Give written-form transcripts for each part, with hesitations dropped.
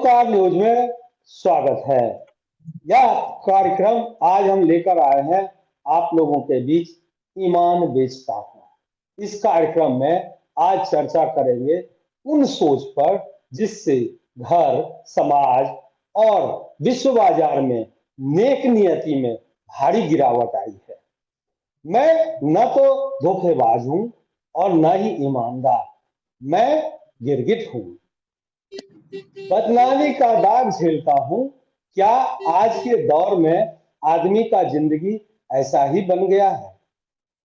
नमस्कार न्यूज में स्वागत है। यह कार्यक्रम आज हम लेकर आए हैं आप लोगों के बीच ईमान बेचता हूं। इस कार्यक्रम में आज चर्चा करेंगे उन सोच पर जिससे घर, समाज और विश्व बाजार में नेक नियति में भारी गिरावट आई है। मैं न तो धोखेबाज हूं और न ही ईमानदार, मैं गिरगिट हूं। बदनामी का दाग झेलता हूं। क्या आज के दौर में आदमी का जिंदगी ऐसा ही बन गया है?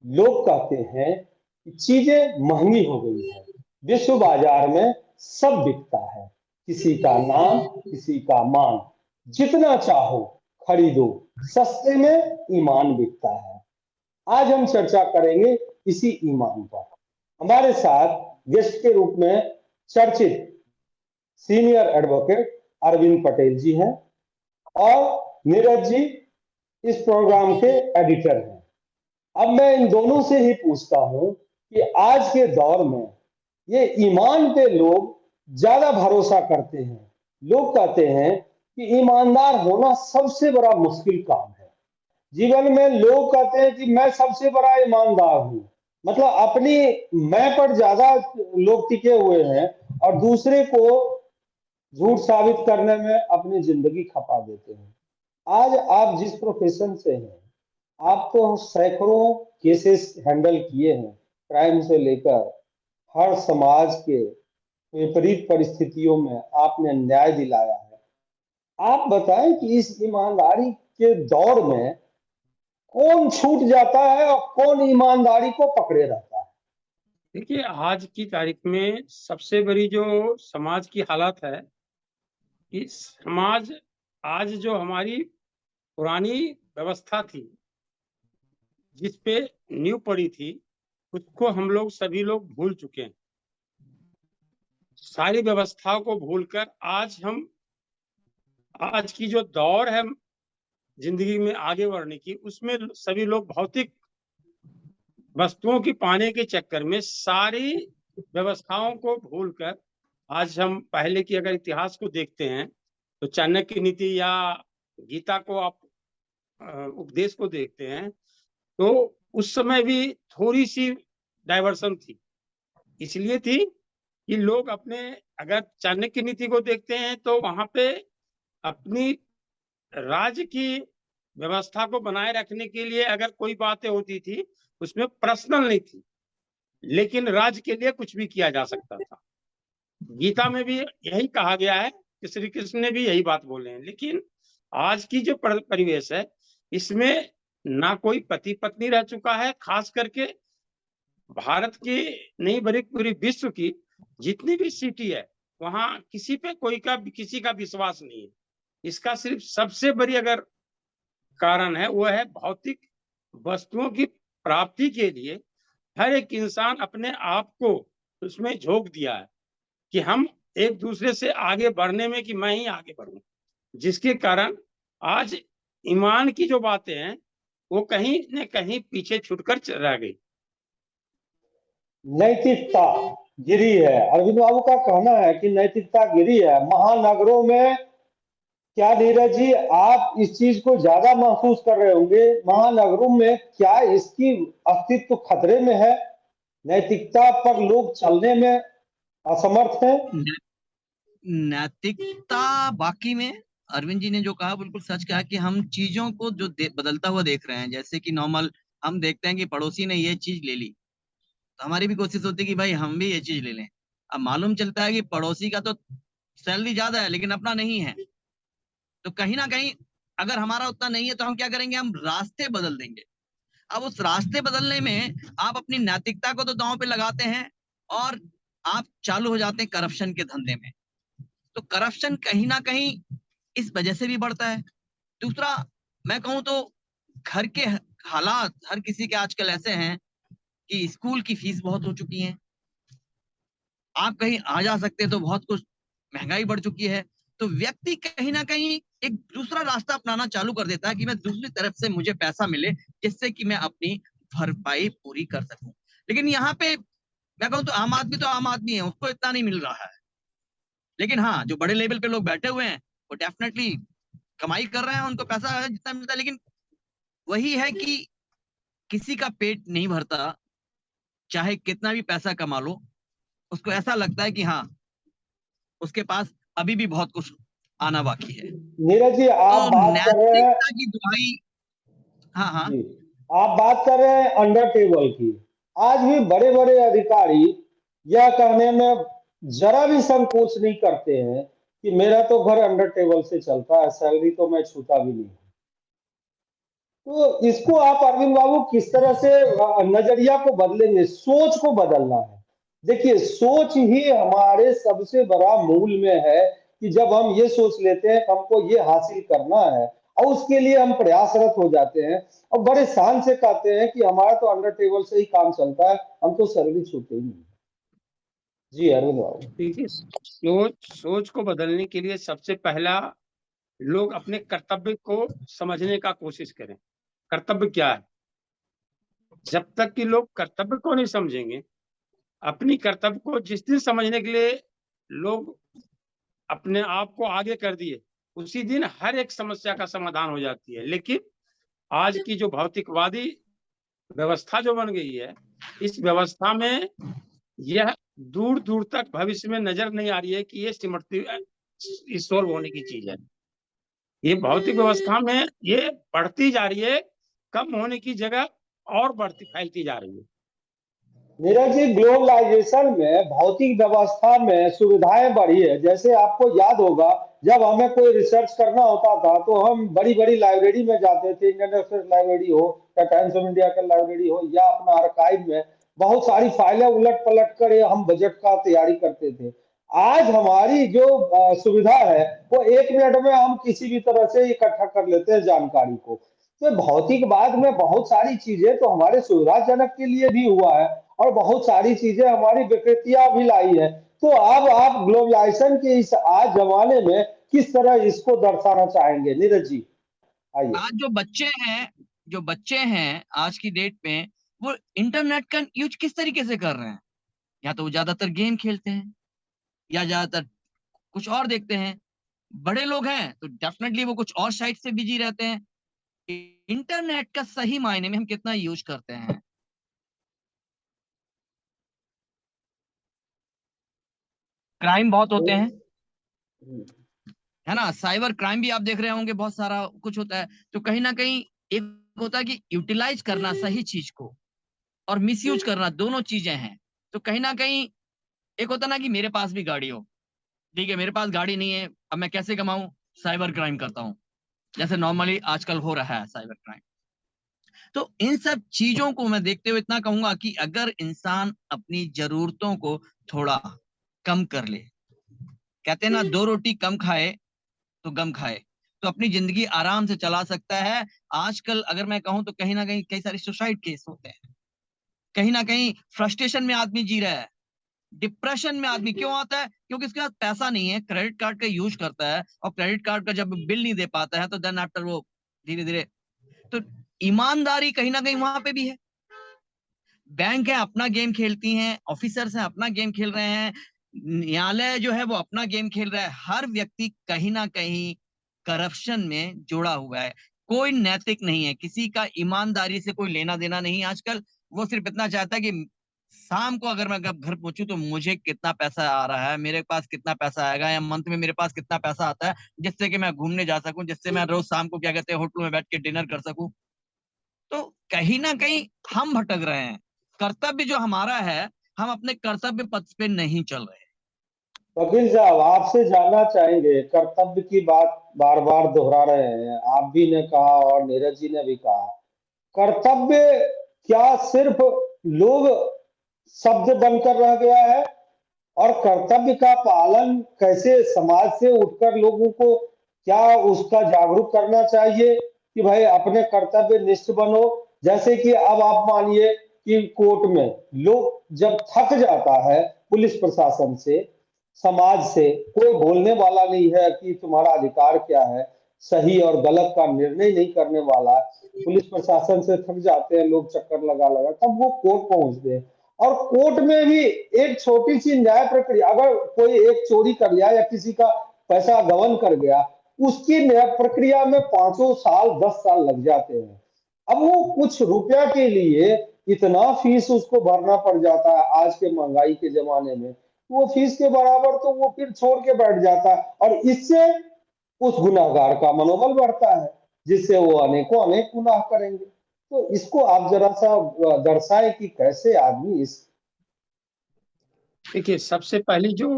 लोग कहते हैं कि चीजें महंगी हो गई है, विश्व बाजार में सब बिकता है, किसी का नाम, किसी का मान, जितना चाहो खरीदो, सस्ते में ईमान बिकता है। आज हम चर्चा करेंगे इसी ईमान पर। हमारे साथ गेस्ट के रूप में चर्चित सीनियर एडवोकेट अरविंद पटेल जी हैं और नीरज जी इस प्रोग्राम के एडिटर हैं। अब मैं इन दोनों से ही पूछता हूं कि आज के दौर में ये ईमान पे लोग ज्यादा भरोसा करते हैं। लोग कहते हैं कि ईमानदार होना सबसे बड़ा मुश्किल काम है। जीवन में लोग कहते हैं कि मैं सबसे बड़ा ईमानदार हूं, मतलब अपनी मैं पर ज्यादा लोग टिके हुए हैं और दूसरे को झूठ साबित करने में अपनी जिंदगी खपा देते हैं। आज आप जिस प्रोफेशन से हैं, आप तो सैकड़ों केसेस हैंडल किए हैं, क्राइम से लेकर हर समाज के विपरीत परिस्थितियों में आपने न्याय दिलाया है। आप बताएं कि इस ईमानदारी के दौर में कौन छूट जाता है और कौन ईमानदारी को पकड़े रहता है? देखिए, आज की तारीख में सबसे बड़ी जो समाज की हालत है कि समाज आज जो हमारी पुरानी व्यवस्था थी, जिस पे नींव पड़ी थी, उसको हम लोग सभी लोग भूल चुके हैं। सारी व्यवस्थाओं को भूलकर आज की जो दौर है जिंदगी में आगे बढ़ने की, उसमें सभी लोग भौतिक वस्तुओं की पाने के चक्कर में सारी व्यवस्थाओं को भूलकर आज हम पहले की अगर इतिहास को देखते हैं तो चाणक्य नीति या गीता को आप उपदेश को देखते हैं तो उस समय भी थोड़ी सी डाइवर्सन थी। इसलिए थी कि लोग अपने अगर चाणक्य नीति को देखते हैं तो वहां पे अपनी राज्य की व्यवस्था को बनाए रखने के लिए अगर कोई बातें होती थी उसमें पर्सनल नहीं थी, लेकिन राज्य के लिए कुछ भी किया जा सकता था। गीता में भी यही कहा गया है कि श्री कृष्ण ने भी यही बात बोले हैं। लेकिन आज की जो परिवेश है इसमें ना कोई पति पत्नी रह चुका है। खास करके भारत की नहीं बल्कि पूरी विश्व की जितनी भी सिटी है वहां किसी पे किसी का विश्वास नहीं है। इसका सिर्फ सबसे बड़ी अगर कारण है वो है भौतिक वस्तुओं की प्राप्ति के लिए हर एक इंसान अपने आप को उसमें झोंक दिया है कि हम एक दूसरे से आगे बढ़ने में कि मैं ही आगे बढ़ूं, जिसके कारण आज ईमान की जो बातें हैं वो कहीं न कहीं पीछे छूटकर रह गई। नैतिकता गिरी है। अरविंद बाबू का कहना है कि नैतिकता गिरी है महानगरों में। क्या नीरज जी आप इस चीज को ज्यादा महसूस कर रहे होंगे? महानगरों में क्या इसकी अस्तित्व खतरे में है? नैतिकता पर लोग चलने में असमर्थ हैं? नैतिकता बाकी में अरविंद जी ने जो कहा बिल्कुल सच कहा कि हम चीजों को जो बदलता हुआ देख रहे हैं। जैसे कि नॉर्मल हम देखते हैं कि पड़ोसी ने ये चीज ले ली तो हमारी भी कोशिश होती है कि भाई हम भी ये चीज ले लें। अब मालूम चलता है कि पड़ोसी का तो सैलरी ज्यादा है लेकिन अपना नहीं है, तो कहीं ना कहीं अगर हमारा उतना नहीं है तो हम क्या करेंगे, हम रास्ते बदल देंगे। अब उस रास्ते बदलने में आप अपनी नैतिकता को तो दांव पे लगाते हैं और आप चालू हो जाते हैं करप्शन के धंधे में। तो करप्शन कहीं ना कहीं इस वजह से भी बढ़ता है। दूसरा मैं कहूं तो घर के हालात हर किसी के आजकल ऐसे हैं कि स्कूल की फीस बहुत हो चुकी है, आप कहीं आ जा सकते हैं तो बहुत कुछ महंगाई बढ़ चुकी है। तो व्यक्ति कहीं ना कहीं एक दूसरा रास्ता अपनाना चालू कर देता है कि मैं दूसरी तरफ से मुझे पैसा मिले जिससे कि मैं अपनी भरपाई पूरी कर सकूं। लेकिन यहाँ पे मैं कहूं तो आम आदमी है, उसको इतना नहीं मिल रहा है। लेकिन हाँ, जो बड़े लेवल पे लोग बैठे हुए हैं वो डेफिनेटली कमाई कर रहे हैं, उनको पैसा है जितना मिलता है, लेकिन वही है कि किसी का पेट नहीं भरता, चाहे कितना भी पैसा कमा लो, उसको ऐसा लगता है कि हाँ, उसके पास अभी भी बहुत कुछ आना बाकी है। नीरज जी, आप तो बात कर रहे हैं, नैतिकता की दुहाई, हाँ हाँ, जी, आप बात कर रहे हैं अंडर टेबल की। आज भी बड़े बड़े अधिकारी यह कहने में जरा भी संकोच नहीं करते हैं कि मेरा तो घर अंडर टेबल से चलता है, सैलरी तो मैं छूता भी नहीं। तो इसको आप अरविंद बाबू किस तरह से नजरिया को बदलेंगे, सोच को बदलना है। देखिए, सोच ही हमारे सबसे बड़ा मूल में है कि जब हम ये सोच लेते हैं कि हमको ये हासिल करना है और उसके लिए हम प्रयासरत हो जाते हैं और बड़े शान से कहते हैं कि हमारा तो अंडर टेबल से ही काम चलता है, हम तो सैलरी छूते ही नहीं। जी अरविंद बाबू। देखिए, सोच को बदलने के लिए सबसे पहला लोग अपने कर्तव्य को समझने का कोशिश करें। कर्तव्य क्या है? जब तक कि लोग कर्तव्य को नहीं समझेंगे, अपनी कर्तव्य को जिस दिन समझने के लिए लोग अपने आप को आगे कर दिए, उसी दिन हर एक समस्या का समाधान हो जाती है। लेकिन आज की जो भौतिकवादी व्यवस्था जो बन गई है, इस व्यवस्था में यह दूर दूर तक भविष्य में नजर नहीं आ रही है कि ये सिमटती सॉल्व होने की चीज है। ये भौतिक व्यवस्था में ये बढ़ती जा रही है, कम होने की जगह और बढ़ती फैलती जा रही है। नीरज जी, ग्लोबलाइजेशन में भौतिक व्यवस्था में सुविधाएं बढ़ी है। जैसे आपको याद होगा, जब हमें कोई रिसर्च करना होता था तो हम बड़ी बड़ी लाइब्रेरी में जाते थे, इंडियन एक्सप्रेस लाइब्रेरी हो या टाइम्स ऑफ इंडिया का लाइब्रेरी हो या अपना आर्काइव में बहुत सारी फाइलें उलट पलट कर हम बजट का तैयारी करते थे। आज हमारी जो सुविधा है वो 1 मिनट में हम किसी भी तरह से इकट्ठा कर लेते हैं जानकारी को। तो भौतिकवाद में बहुत सारी चीजें तो हमारे सुविधाजनक के लिए भी हुआ है और बहुत सारी चीजें हमारी विकृतियां भी लाई है। तो अब आप ग्लोबलाइजेशन के इस आज जमाने में किस तरह इसको दर्शाना चाहेंगे नीरज जी? आइए। आज जो बच्चे हैं आज की डेट में, वो इंटरनेट का यूज किस तरीके से कर रहे हैं? या तो वो ज्यादातर गेम खेलते हैं, या ज्यादातर कुछ और देखते हैं। बड़े लोग हैं तो डेफिनेटली वो कुछ और साइट से बिजी रहते हैं। इंटरनेट का सही मायने में हम कितना यूज करते हैं? क्राइम बहुत होते हैं, है ना? साइबर क्राइम भी आप देख रहे होंगे, बहुत सारा कुछ होता है। तो कहीं ना कहीं एक होता है कि यूटिलाइज करना सही चीज को, और मिसयूज करना, दोनों चीजें हैं। तो कहीं ना कहीं एक होता ना कि मेरे पास भी गाड़ी हो, ठीक है, मेरे पास गाड़ी नहीं है, अब मैं कैसे कमाऊं? साइबर क्राइम करता हूं, जैसे नॉर्मली आजकल हो रहा है साइबर क्राइम। तो इन सब चीजों को मैं देखते हुए इतना कहूंगा कि अगर इंसान अपनी जरूरतों को थोड़ा कम कर ले, कहते हैं ना, 2 रोटी कम खाए तो गम खाए, तो अपनी जिंदगी आराम से चला सकता है। आजकल अगर मैं कहूं तो कहीं ना कहीं कई सारे सुसाइड केस होते हैं, कहीं ना कहीं फ्रस्ट्रेशन में आदमी जी रहा है, डिप्रेशन में आदमी क्यों आता है? क्योंकि उसके पास पैसा नहीं है, क्रेडिट कार्ड का यूज करता है, और क्रेडिट कार्ड का जब बिल नहीं दे पाता है तो देन आफ्टर वो धीरे धीरे, तो ईमानदारी कहीं ना कहीं वहां पे भी है। बैंक है अपना गेम खेलती हैं, ऑफिसर्स हैं अपना गेम खेल रहे हैं, न्यायालय जो है वो अपना गेम खेल रहा है। हर व्यक्ति कहीं ना कहीं करप्शन में जुड़ा हुआ है। कोई नैतिक नहीं है, किसी का ईमानदारी से कोई लेना देना नहीं है आजकल। वो सिर्फ इतना चाहता है कि शाम को अगर मैं घर पहुंचू तो मुझे कितना पैसा आ रहा है, मेरे पास कितना पैसा आएगा, या मंथ में मेरे पास कितना पैसा आता है, जिससे कि मैं घूमने जा सकूं, जिससे मैं रोज शाम को क्या कहते हैं होटल में बैठ के डिनर कर सकूं। तो कहीं ना कहीं हम भटक रहे हैं। कर्तव्य जो हमारा है, हम अपने कर्तव्य पथ पे नहीं चल रहे। वकील साहब, आपसे जानना चाहेंगे, कर्तव्य की बात बार बार दोहरा रहे हैं, आप भी ने कहा और नीरज जी ने भी कहा, कर्तव्य क्या सिर्फ लोग शब्द बनकर रह गया है? और कर्तव्य का पालन कैसे समाज से उठकर लोगों को क्या उसका जागरूक करना चाहिए कि भाई अपने कर्तव्य निष्ठ बनो? जैसे कि अब आप मानिए कि कोर्ट में लोग जब थक जाता है पुलिस प्रशासन से, समाज से कोई बोलने वाला नहीं है कि तुम्हारा अधिकार क्या है, सही और गलत का निर्णय नहीं करने वाला, पुलिस प्रशासन से थक जाते हैं लोग चक्कर लगा लगा, तब वो कोर्ट पहुंचते हैं। और कोर्ट में भी एक छोटी सी न्याय प्रक्रिया, अगर कोई एक चोरी कर लिया या किसी का पैसा गबन कर गया, उसकी न्याय प्रक्रिया में 5 साल 10 साल लग जाते हैं। अब वो कुछ रुपया के लिए इतना फीस उसको भरना पड़ जाता है आज के महंगाई के जमाने में, वो फीस के बराबर तो वो फिर छोड़ के बैठ जाता है, और इससे उस गुनाहगार का मनोबल बढ़ता है, जिससे वो अनेकों अनेक गुनाह करेंगे। तो इसको आप जरा सा दर्शाएं कि कैसे आदमी इस। देखिए, सबसे पहली जो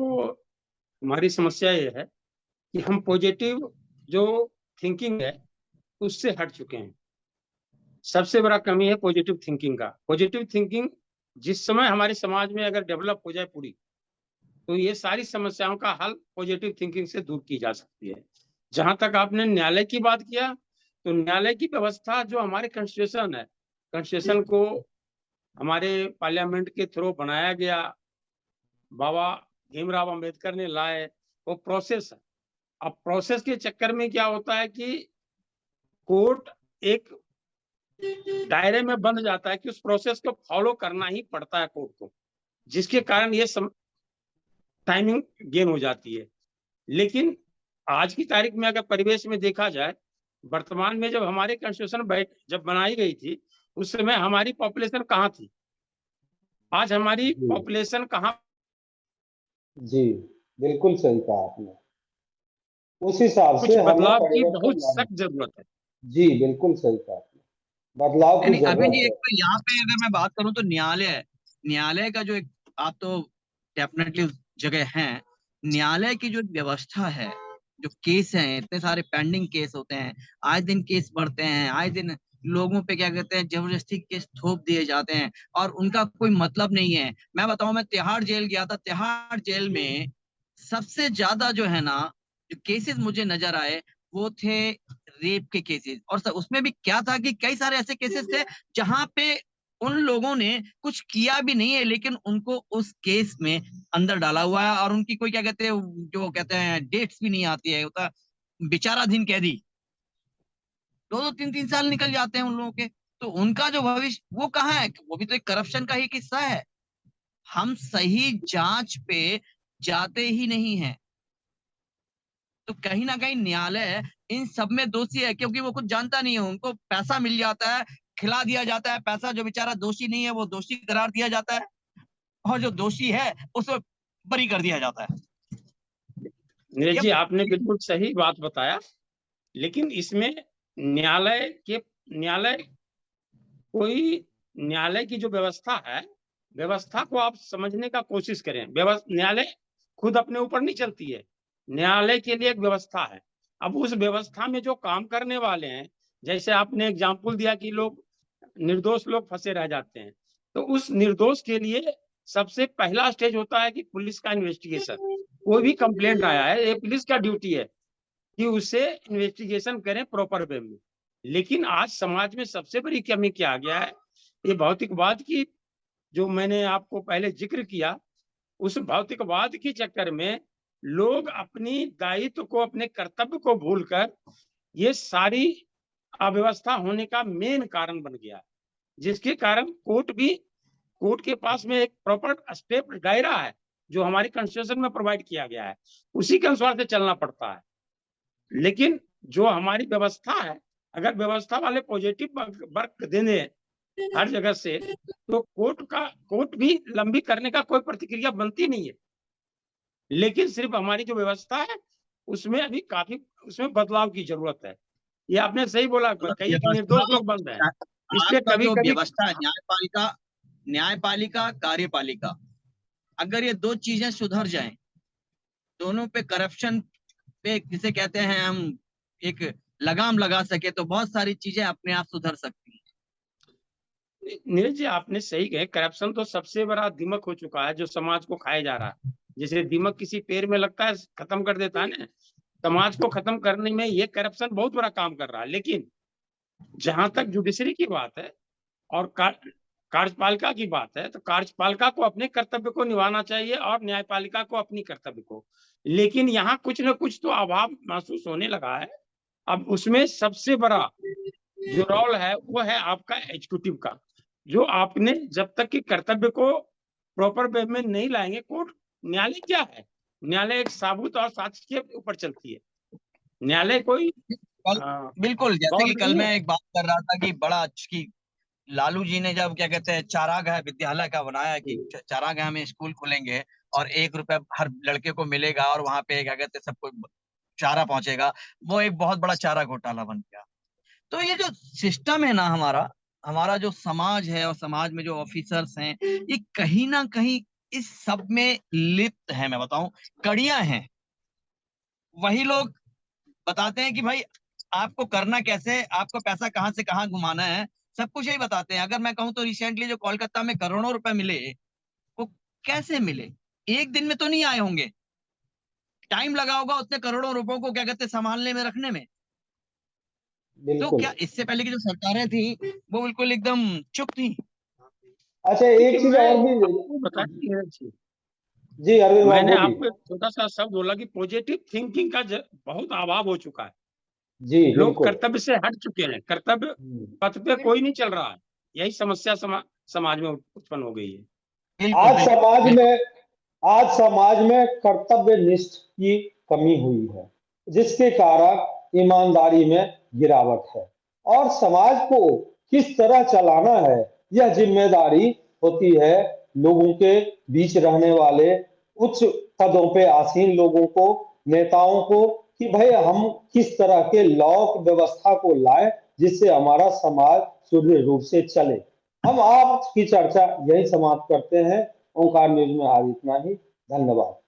हमारी समस्या ये है कि हम पॉजिटिव जो थिंकिंग है उससे हट चुके हैं। सबसे बड़ा कमी है पॉजिटिव थिंकिंग का। पॉजिटिव थिंकिंग जिस समय हमारे समाज में अगर डेवलप हो जाए पूरी, तो ये सारी समस्याओं का हल पॉजिटिव थिंकिंग से दूर की जा सकती है। जहां तक आपने न्यायालय की बात किया, तो न्यायालय की व्यवस्था जो हमारे कॉन्स्टिट्यूशन है, कॉन्स्टिट्यूशन को हमारे पार्लियामेंट के थ्रू बनाया गया, बाबा भीमराव अंबेडकर ने लाए, वो प्रोसेस है। अब प्रोसेस के चक्कर में क्या होता है कि कोर्ट एक दायरे में बंध जाता है कि उस प्रोसेस को फॉलो करना ही पड़ता है कोर्ट को, जिसके कारण ये टाइमिंग गेन हो जाती है। लेकिन आज की तारीख में अगर परिवेश में देखा जाए, वर्तमान में जब हमारे कॉन्स्टिट्यूशन जब बनाई गई थी, उस समय हमारी पॉपुलेशन कहाँ थी, आज हमारी जी पॉपुलेशन कहाँ। जी, बिल्कुल सही कहा आपने। उस हिसाब कुछ से हमें बदलाव की परिवर्तन बहुत लाना। सख्त जरूरत है। जी बिल्कुल सही कहा आपने, बदलाव की यानी अरविंद जरूरत जी, है। एक तो यहाँ पे अगर मैं बात करूं तो न्यायालय न्यायालय का जो एक, आप तो डेफिनेटली उस जगह हैं, न्यायालय की जो व्यवस्था है, जो केस हैं, इतने सारे पेंडिंग केस होते हैं, आए दिन केस बढ़ते हैं, आए दिन लोगों पे क्या कहते हैं जबरदस्ती केस थोप दिए जाते हैं और उनका कोई मतलब नहीं है। मैं बताऊं, मैं तिहाड़ जेल गया था, तिहाड़ जेल में सबसे ज्यादा जो है ना, जो केसेस मुझे नजर आए वो थे रेप के केसेस। और उसमें भी क्या था कि कई सारे ऐसे केसेस थे जहां पे उन लोगों ने कुछ किया भी नहीं है, लेकिन उनको उस केस में अंदर डाला हुआ है और उनकी कोई क्या कहते हैं, जो कहते हैं डेट्स भी नहीं आती है, होता विचाराधीन कैदी 2-2 3-3 साल निकल जाते हैं उन लोगों के। तो उनका जो भविष्य वो कहाँ है? वो भी तो एक करप्शन का ही किस्सा है। हम सही जांच पे जाते ही नहीं है, तो कहीं ना कहीं न्यायालय इन सब में दोषी है, क्योंकि वो कुछ जानता नहीं है, उनको पैसा मिल जाता है, खिला दिया जाता है पैसा, जो बेचारा दोषी नहीं है वो दोषी करार दिया जाता है और जो दोषी है उसे बरी कर दिया जाता है। नीरज ये जी, आपने बिल्कुल सही बात बताया। लेकिन इसमें न्यायालय कोई न्यायालय की जो व्यवस्था है, व्यवस्था को आप समझने का कोशिश करें। न्यायालय खुद अपने ऊपर नहीं चलती है, न्यायालय के लिए एक व्यवस्था है। अब उस व्यवस्था में जो काम करने वाले हैं, जैसे आपने एग्जाम्पल दिया कि लोग निर्दोष लोग फंसे रह जाते हैं, तो उस निर्दोष के लिए सबसे पहला स्टेज होता है कि पुलिस का इन्वेस्टिगेशन। कोई भी कंप्लेंट आया है, ये पुलिस का ड्यूटी है कि उसे इन्वेस्टिगेशन करें प्रॉपर वे में। लेकिन आज समाज में सबसे बड़ी कमी क्या आ गया है, ये भौतिकवाद की, जो मैंने आपको पहले जिक्र किया, उस भौतिकवाद के चक्कर में लोग अपनी दायित्व को, अपने कर्तव्य को भूलकर ये सारी अव्यवस्था होने का मेन कारण बन गया, जिसके कारण कोर्ट के पास में एक प्रॉपर स्टेप दायरा है जो हमारे कॉन्स्टिट्यूशन में प्रोवाइड किया गया है, उसी के अनुसार से चलना पड़ता है। लेकिन जो हमारी व्यवस्था है, अगर व्यवस्था वाले पॉजिटिव वर्क देने हर जगह से, तो कोर्ट भी लंबी करने का कोई प्रतिक्रिया बनती नहीं है। लेकिन सिर्फ हमारी जो व्यवस्था है उसमें अभी काफी, उसमें बदलाव की जरूरत है। ये आपने सही बोला, कई व्यवस्था, निर्दोष लोग बंद हैं, इसलिए आपका कभी जो कभी। व्यवस्था है, न्यायपालिका कार्यपालिका, अगर ये दो चीजें सुधर जाएं, दोनों पे करप्शन पे जिसे कहते हैं हम एक लगाम लगा सके, तो बहुत सारी चीजें अपने आप सुधर सकती हैं। नीरज जी, आपने सही कहे, करप्शन तो सबसे बड़ा दिमक हो चुका है जो समाज को खाया जा रहा है। जैसे दिमक किसी पेड़ में लगता है, खत्म कर देता है ना, समाज को खत्म करने में ये करप्शन बहुत बड़ा काम कर रहा है। लेकिन जहां तक जुडिशरी की बात है और कार्यपालिका की बात है, तो कार्यपालिका को अपने कर्तव्य को निभाना चाहिए और न्यायपालिका को अपनी कर्तव्य को। लेकिन यहाँ कुछ न कुछ तो अभाव महसूस होने लगा है। अब उसमें सबसे बड़ा जो रोल है वो है आपका एग्जीक्यूटिव का, जो आपने जब तक कि कर्तव्य को प्रॉपर वे में नहीं लाएंगे, कोर्ट न्यायालय क्या है? न्यायालय एक साबूत और साक्ष्य के ऊपर चलती है। न्यायालय कोई बिल्कुल, जैसे कि गॉड कल नहीं मैं है। एक बात कर रहा था कि बड़ा कि लालू जी ने जब क्या कहते हैं चारागाह विद्यालय का बनाया कि चारागाह में स्कूल खुलेंगे और 1 रुपया हर लड़के को मिलेगा और वहां पे क्या कहते हैं सबको चारा पहुंचेगा, वो एक बहुत बड़ा चारा घोटाला बन गया। तो ये जो सिस्टम है ना हमारा हमारा जो समाज है और समाज में जो ऑफिसर्स हैं, ये कहीं ना कहीं इस सब में लिप्त है। मैं बताऊं, कड़ियां हैं। वही लोग बताते हैं कि भाई आपको करना कैसे है, आपको पैसा कहाँ से कहाँ घुमाना है, सब कुछ यही बताते हैं। अगर मैं कहूँ तो रिसेंटली जो कोलकाता में करोड़ों रुपए मिले, वो कैसे मिले? एक दिन में तो नहीं आए होंगे, टाइम लगा होगा उतने करोड़ों रुपयों को क्या कहते हैं संभालने में, रखने में। तो बिल्कुल। क्या इससे पहले की जो सरकारें थी वो बिल्कुल एकदम चुप थी? अच्छा, देखिए एक चीज मैं और भी। आपको बताइए एक चीज, जी अरविंद बाबू मैंने बोलिए। आपको एक छोटा सा शब्द बोला कि पॉजिटिव थिंकिंग का बहुत अभाव हो चुका है। जी लोग बिल्कुल। कर्तव्य से हट चुके हैं, कर्तव्य पथ पे कोई नहीं चल रहा है। यही समस्या समाज में उत्पन्न हो गई है। बिल्कुल आज बिल्कुल समाज बिल्कुल। में आज समाज में कर्तव्य निष्ठ की कमी हुई है, जिसके कारण ईमानदारी में गिरावट है। और समाज को किस तरह चलाना है, यह जिम्मेदारी होती है लोगों के बीच रहने वाले उच्च पदों पे आसीन लोगों को, नेताओं को, कि भाई हम किस तरह के लॉ व्यवस्था को लाएं जिससे हमारा समाज सुदृढ़ रूप से चले। हम आज की चर्चा यही समाप्त करते हैं। ओंकार न्यूज में आज इतना ही। धन्यवाद।